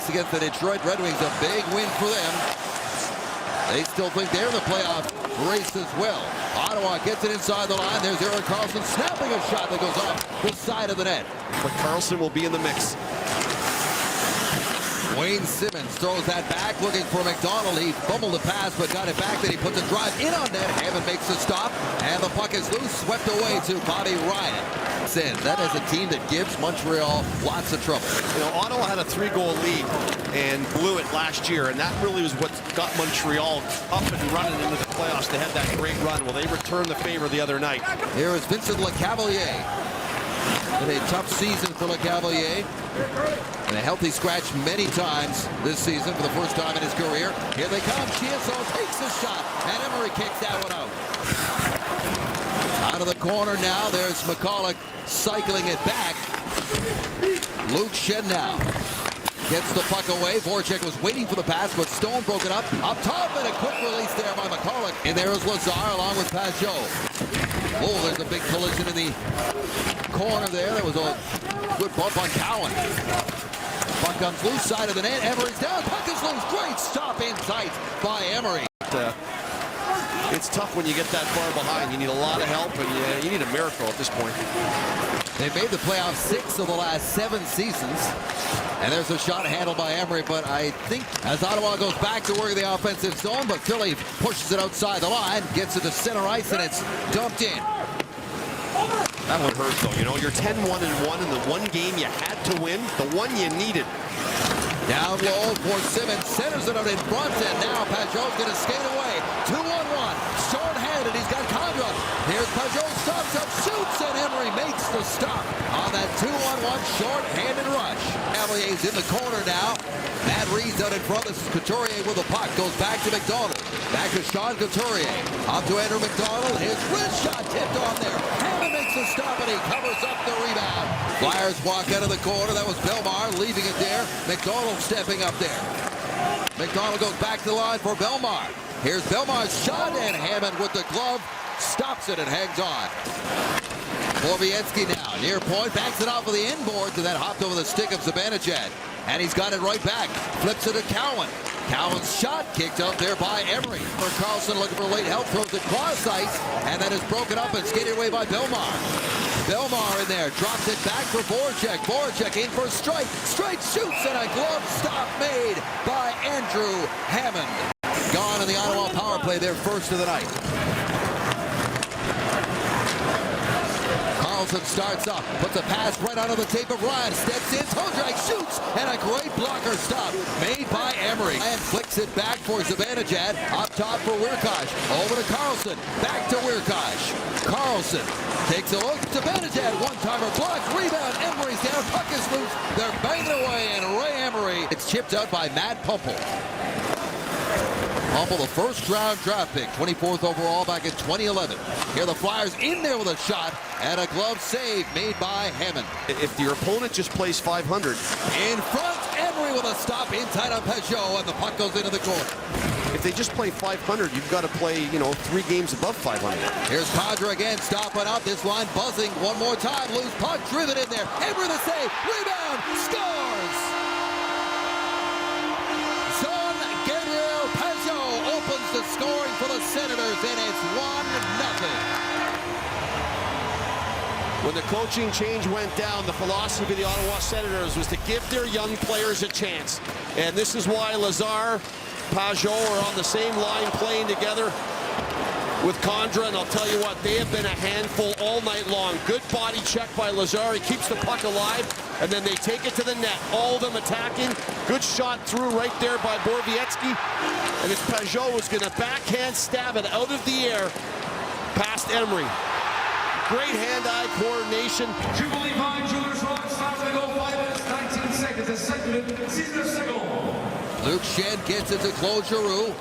place against the Detroit Red Wings. A big win for them. They still think they're in the playoff race as well. Ottawa gets it inside the line. There's Erik Karlsson snapping a shot that goes off the side of the net. But Karlsson will be in the mix. Wayne Simmonds throws that back, looking for McDonald. He fumbled the pass, but got it back. Then he puts a drive in on net. Hammond makes the stop, and the puck is loose, swept away to Bobby Ryan. That is a team that gives Montreal lots of trouble. You know, Ottawa had a 3-goal lead and blew it last year, and that really was what got Montreal up and running into the playoffs. They had that great run. Well, they returned the favor the other night. Here is Vincent Lecavalier. Been a tough season for Lecavalier. And a healthy scratch many times this season for the first time in his career. Here they come. Chiasson takes the shot, and Emery kicks that one out. Out of the corner now. There's McCulloch cycling it back. Luke Schenn now gets the puck away. Voracek was waiting for the pass, but Stone broke it up. Up top, and a quick release there by McCulloch. And there is Lazar along with Pajot. Oh, there's a big collision in the corner there. There was a good bump on Cowan. Puck comes loose, side of the net. Emery's down. Puck is loose. Great stop in sight by Emery. It's tough when you get that far behind. You need a lot of help, and you need a miracle at this point. They've made the playoffs 6 of the last 7 seasons. And there's a shot handled by Emery, but I think as Ottawa goes back to work the offensive zone, but Philly pushes it outside the line, gets it to center ice, and it's dumped in. That one hurt, though. You know, you're 10-1-1 in the one game you had to win, the one you needed. Down low for Simmonds, centers it out in front, and now Pajot's going to skate away. 2-1-1, short-handed, he's got Condra. Here's Pajot, stops up, shoots, and Emery makes the stop on that 2-1-1 short-handed rush. Cavalier's in the corner now. Matt Reed's out in front. This is Couturier with the puck. Goes back to McDonald. Back to Sean Couturier. Up to Andrew McDonald. His wrist shot tipped on there. Hammond makes the stop, and he covers up the rebound. Flyers walk out of the corner. That was Belmar leaving it there. McDonald stepping up there. McDonald goes back to the line for Belmar. Here's Belmar's shot, and Hammond with the glove stops it and hangs on. Borowiecki now, near point, backs it off of the inboards, and then hopped over the stick of Zibanejad. And he's got it right back. Flips it to Cowan. Cowan's shot kicked out there by Emery. For Karlsson looking for late help, throws it cross ice, and then is broken up and skated away by Belmar. Belmar in there, drops it back for Voracek. Voracek in for a strike. Strike shoots, and a glove stop made by Andrew Hammond. Gone in the Ottawa power play, their first of the night. Karlsson starts up, puts a pass right onto the tape of Ryan, steps in, toe drag, shoots, and a great blocker stop made by Emery. And flicks it back for Zibanejad, up top for Wiercioch, over to Karlsson, back to Wiercioch. Karlsson takes a look, Zibanejad, one-timer blocked, rebound, Emery's down, puck is loose, they're banging away, and Ray Emery, it's chipped out by Matt Pumpel. Pumpel, the first-round draft pick, 24th overall back in 2011. Here the Flyers in there with a shot, and a glove save made by Hammond. If your opponent just plays 500. In front, Emery with a stop inside on Pajot, and the puck goes into the corner. If they just play 500, you've got to play, 3 games above 500. Here's Condra again, stopping up. This line buzzing one more time. Loose puck, driven in there. Emery the save, rebound, scores! Jean-Gabriel Pageau opens the scoring for the Senators, and it's 1-0. When the coaching change went down, the philosophy of the Ottawa Senators was to give their young players a chance. And this is why Lazar, Pageau are on the same line playing together with Condra, and I'll tell you what, they have been a handful all night long. Good body check by Lazar. He keeps the puck alive, and then they take it to the net. All of them attacking. Good shot through right there by Borowiecki. And it's Pageau who's going to backhand stab it out of the air past Emery. Great hand-eye coordination. Jubilee Vine Jewelers Rock starts to go 5 minutes, 19 seconds. A second, season of second. Luke Schenn gets it to Claude Giroux.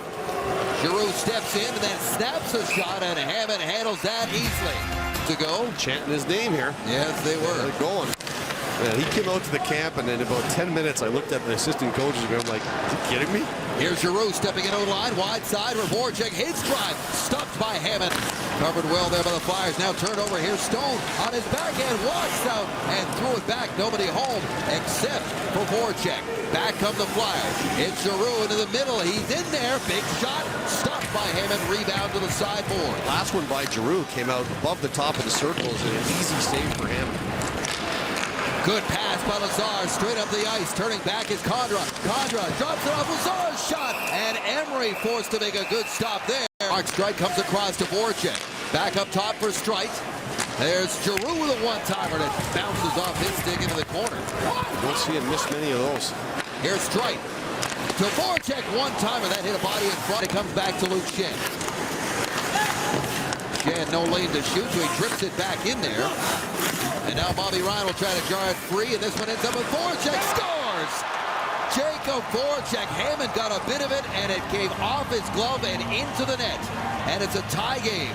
Giroux steps in and then snaps a shot, and Hammond handles that easily. To go. Chanting his name here. Yes, they were. They're going. Yeah, he came out to the camp, and in about 10 minutes, I looked at the assistant coaches, and I'm like, is he kidding me? Here's Giroux stepping in on the line, wide side, where Voracek hits drive, stopped by Hammond. Covered well there by the Flyers. Now turned over. Here's Stone on his backhand. Walks out and threw it back. Nobody home except for Voracek. Back come the Flyers. It's Giroux into the middle. He's in there. Big shot. Stopped by Hammond. Rebound to the sideboard. Last one by Giroux came out above the top of the circles, and an easy save for Hammond. Good pass by Lazar, straight up the ice. Turning back is Condra. Condra drops it off Lazar's shot, and Emery forced to make a good stop there. Mark Streit comes across to Voracek. Back up top for Streit. There's Giroux with a one-timer that bounces off his stick into the corner. You don't see him miss many of those. Here's Streit. To Voracek, one-timer. That hit a body in front. It comes back to Luke Schenn. Schenn, no lane to shoot, so he trips it back in there. And now Bobby Ryan will try to jar it free, and this one ends up with Voracek. Scores! Jacob Voracek. Hammond got a bit of it, and it came off his glove and into the net. And it's a tie game.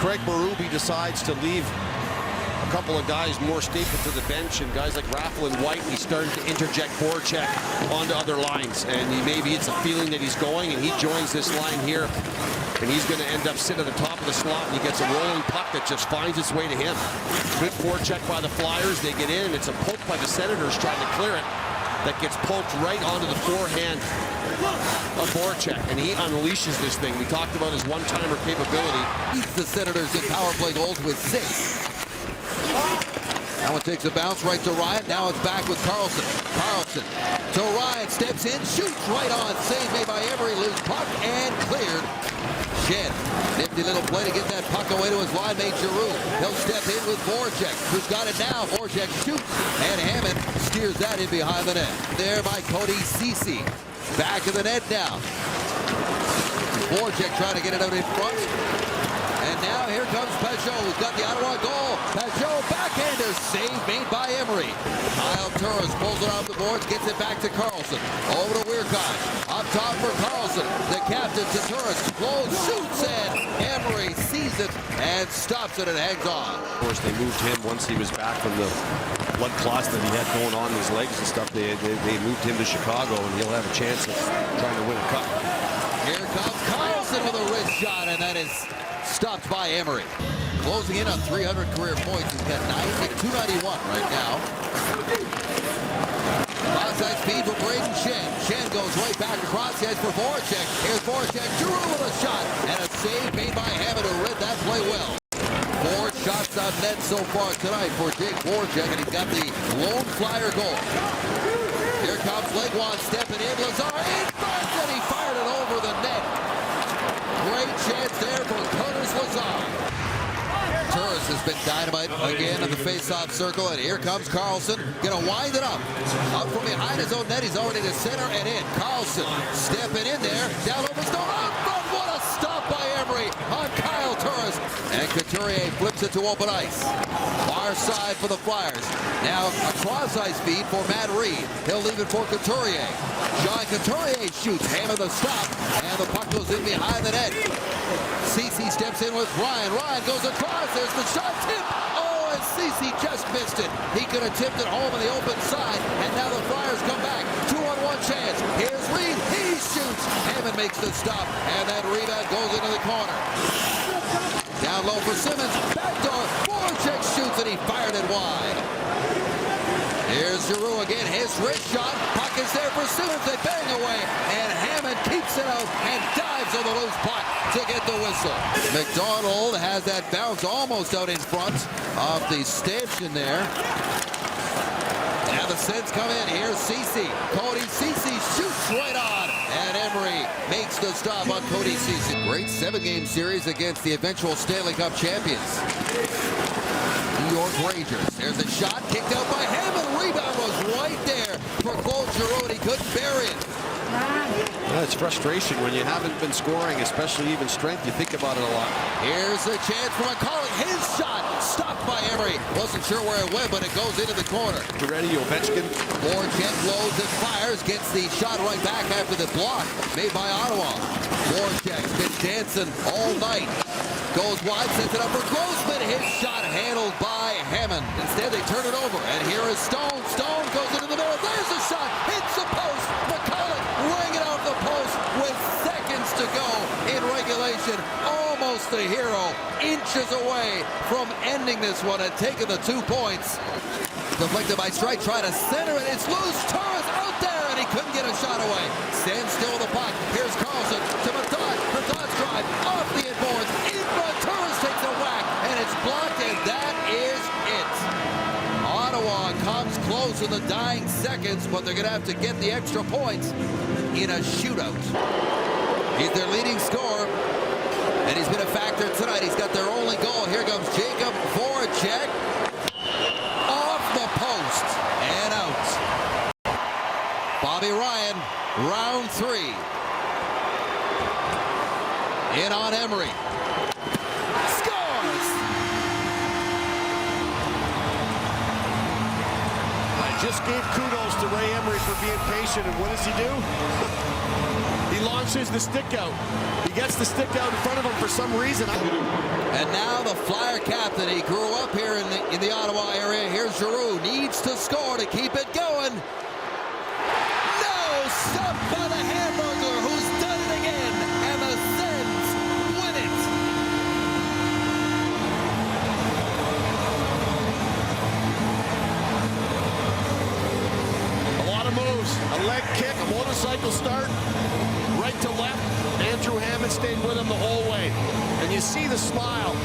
Craig Berube decides to leave a couple of guys more staple to the bench, and guys like Raffl and White, he's starting to interject Voracek onto other lines. And maybe it's a feeling that he's going, and he joins this line here. And he's going to end up sitting at the top of the slot, and he gets a rolling puck that just finds its way to him. Good forecheck by the Flyers. They get in, and it's a poke by the Senators trying to clear it. That gets poked right onto the forehand of Voracek, and he unleashes this thing. We talked about his one-timer capability. He's the Senators in power play goals with 6. That one takes a bounce right to Ryan. Now it's back with Carlson. Carlson to Ryan, steps in, shoots right on. Save made by Emery, loose puck, and cleared. Schenn, nifty little play to get that puck away to his line mate Giroux. He'll step in with Voracek, who's got it now. Voracek shoots, and Hammond steers that in behind the net. There by Cody Ceci. Back of the net now. Voracek trying to get it out in front. And now here comes Pajot, who's got the Ottawa goal. Pajot, backhander, save made by Emery. Kyle Turris pulls it off the boards, gets it back to Carlson. Over to Weirkon. Up top for Carlson. The captain to Turris. Close, shoots, and Emery sees it and stops it and hangs on. Of course, they moved him once he was back from the blood clots that he had going on in his legs and stuff. They moved him to Chicago, and he'll have a chance of trying to win a cup. Here comes Carlson with a wrist shot, and that is stopped by Emery. Closing in on 300 career points. He's got 291 right now. Outside speed for Braden Schenn. Schenn goes right back across the edge for Voracek. Here's Voracek. Giroux with a shot. And a save made by Hammond, who read that play well. 4 shots on net so far tonight for Jake Voracek, and he's got the lone Flyer goal. Here comes Legwand stepping in. Lazar in front, and he fired it over the net. Great chance there for Curtis Lazar. Turris has been dynamite again in the face-off circle, and here comes Carlson. Gonna wind it up. Up from behind his own net. He's already to center and in. Carlson stepping in there. Down over Stone. Out front. What a stop by Emery on Kyle Turris. And Couturier flips it to open ice. Far side for the Flyers. Now a cross-ice feed for Matt Reed. He'll leave it for Couturier. John Couturier shoots. Hammond the stop. And the puck goes in behind the net. Ceci steps in with Ryan. Ryan goes across. There's the shot. Tip. Oh, and Ceci just missed it. He could have tipped it home on the open side. And now the Flyers come back. 2-on-1 chance. Here's Reed. He shoots. Hammond makes the stop. And that rebound goes into the corner. Down low for Simmons. Backdoor. Voracek shoots, and he fired it wide. Here's Giroux again. His wrist shot. Puck is there for Simmons. They bang away. And Hammond keeps it out and dives on the loose puck to get the whistle. McDonald has that bounce almost out in front of the stanchion there. Now the Sens come in. Here's Ceci. Cody Ceci shoots right on. And Emery makes the stop on Cody Ceci. Great 7-game series against the eventual Stanley Cup champions, New York Rangers. There's a shot kicked out by Hammond. Rebound was right there for Claude Giroux, and he couldn't bury it. Yeah, it's frustration when you haven't been scoring, especially even strength. You think about it a lot. Here's a chance for McCulloch. His shot stopped by Emery. Wasn't sure where it went, but it goes into the corner. Ready, Ovechkin. Voracek blows and fires. Gets the shot right back after the block made by Ottawa. Voracek's been dancing all night. Goes wide, sets it up for Grossman. His shot handled by Hammond. Instead, they turn it over. And here is Stone. Stone goes into the middle. There's a shot. Hits the post. McCulloch laying it off the post with seconds to go in regulation. Almost a inches away from ending this one and taking the 2 points. Deflected by Strike, trying to center it. It's loose. Torres out there, and he couldn't get a shot away. Stands still with the puck. Here's Carlson to Matat. Matad's drive off the inboards. In-front, Torres takes a whack, and it's blocked, and that is it. Ottawa comes close in the dying seconds, but they're going to have to get the extra points in a shootout. He's their leading scorer, and he's been a factor tonight. He's got their only goal. Here comes Jacob Voracek. The post and out. Bobby Ryan, round 3. In on Emery. Scores! I just gave kudos to Ray Emery for being patient, and what does he do? He launches the stick out. He gets the stick out in front of him for some reason. And now the Flyer captain, he grew up here in the Ottawa area. Here's Giroux, needs to score to keep it going. No, stopped by the Hamburger, who's done it again, and the Sens win it. A lot of moves, a leg kick, a motorcycle start, right to left. Andrew Hammond stayed with him the whole way. And you see the smile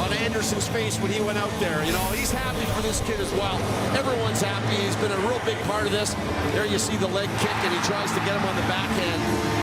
on Anderson's face when he went out there. You know, he's happy for this kid as well. Everyone's happy. He's been a real big part of this. There you see the leg kick, and he tries to get him on the backhand.